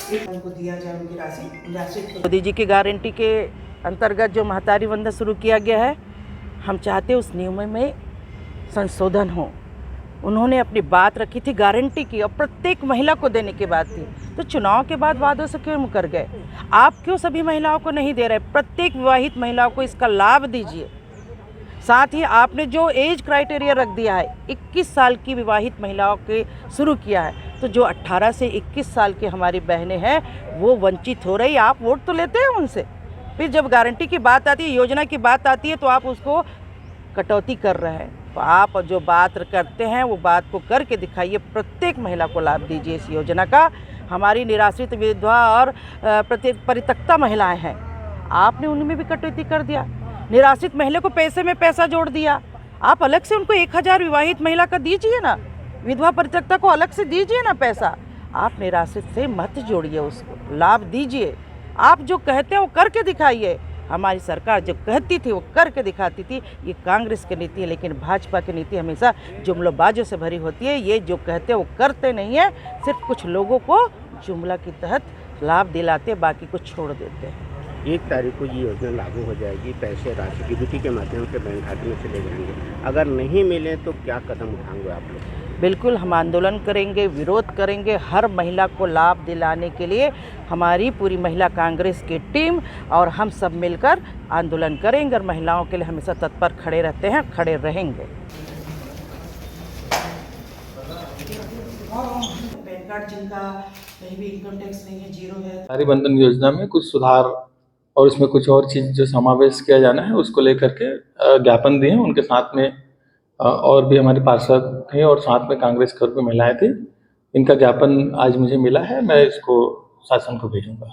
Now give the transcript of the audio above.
उनको दिया जाए, उनकी राशि। मोदी जी की गारंटी के अंतर्गत जो महतारी वंदन शुरू किया गया है, हम चाहते उस नियम में संशोधन हो। उन्होंने अपनी बात रखी थी, गारंटी की, और प्रत्येक महिला को देने की बात थी, तो चुनाव के बाद वादों से क्यों मुकर गए? आप क्यों सभी महिलाओं को नहीं दे रहे? प्रत्येक विवाहित महिलाओं को इसका लाभ दीजिए। साथ ही आपने जो एज क्राइटेरिया रख दिया है, 21 साल की विवाहित महिलाओं के शुरू किया है, तो जो 18 से 21 साल की हमारी बहनें हैं वो वंचित हो रही। आप वोट तो लेते हैं उनसे, फिर जब गारंटी की बात आती है, योजना की बात आती है, तो आप उसको कटौती कर रहे हैं। तो आप जो बात करते हैं वो बात को करके दिखाइए। प्रत्येक महिला को लाभ दीजिए इस योजना का। हमारी निराश्रित विधवा और परित्यक्ता महिलाएं हैं, आपने उनमें भी कटौती कर दिया। निराश्रित महिला को पैसे में पैसा जोड़ दिया। आप अलग से उनको 1000 विवाहित महिला का दीजिए ना, विधवा परित्यक्ता को अलग से दीजिए ना पैसा। आप निराश्रित से मत जोड़िए, उसको लाभ दीजिए। आप जो कहते हैं वो करके दिखाइए। हमारी सरकार जो कहती थी वो करके दिखाती थी। ये कांग्रेस की नीति है, लेकिन भाजपा की नीति हमेशा जुमलाबाजों से भरी होती है। ये जो कहते हैं वो करते नहीं है, सिर्फ कुछ लोगों को जुमला के तहत लाभ दिलाते, बाकी को छोड़ देते हैं। 1 तारीख को ये योजना लागू हो जाएगी, पैसे राशि डीबीटी के माध्यम से बैंक खाते में चले जाएंगे। अगर नहीं मिले तो क्या कदम उठाएंगे आप लोग? बिल्कुल हम आंदोलन करेंगे, विरोध करेंगे। हर महिला को लाभ दिलाने के लिए हमारी पूरी महिला कांग्रेस की टीम और हम सब मिलकर आंदोलन करेंगे और महिलाओं के लिए हमेशा तत्पर खड़े रहते हैं, खड़े रहेंगे। पैन कार्ड जिनका कहीं भी इनकम टैक्स नहीं है, जीरो है। महतारी वंदन योजना में कुछ सुधार और उसमें कुछ और चीज़ जो समावेश किया जाना है उसको लेकर के ज्ञापन दिए। उनके साथ में और भी हमारे पार्षद थे और साथ में कांग्रेस की महिलाएं थी। इनका ज्ञापन आज मुझे मिला है, मैं इसको शासन को भेजूंगा।